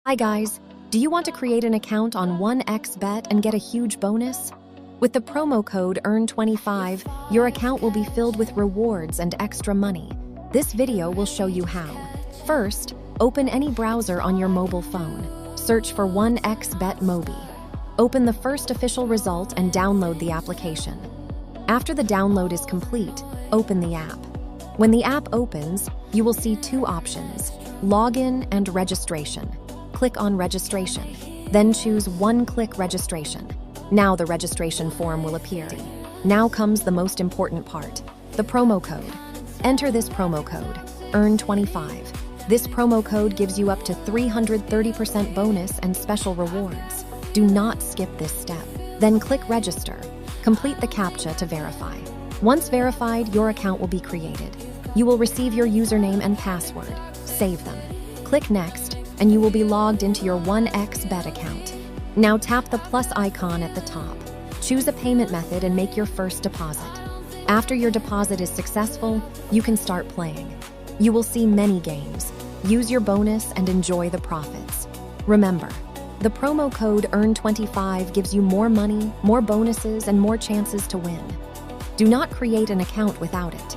Hi guys, do you want to create an account on 1xBet and get a huge bonus? With the promo code EARN25, your account will be filled with rewards and extra money. This video will show you how. First, open any browser on your mobile phone. Search for 1xBet Mobi. Open the first official result and download the application. After the download is complete, open the app. When the app opens, you will see two options: login and registration. Click on registration, then choose one-click registration. Now the registration form will appear. Now comes the most important part, the promo code. Enter this promo code, EARN25. This promo code gives you up to 330% bonus and special rewards. Do not skip this step. Then click register. Complete the CAPTCHA to verify. Once verified, your account will be created. You will receive your username and password. Save them. Click next, and you will be logged into your 1xBet account. Now tap the plus icon at the top. Choose a payment method and make your first deposit. After your deposit is successful, you can start playing. You will see many games. Use your bonus and enjoy the profits. Remember, the promo code EARN25 gives you more money, more bonuses, and more chances to win. Do not create an account without it.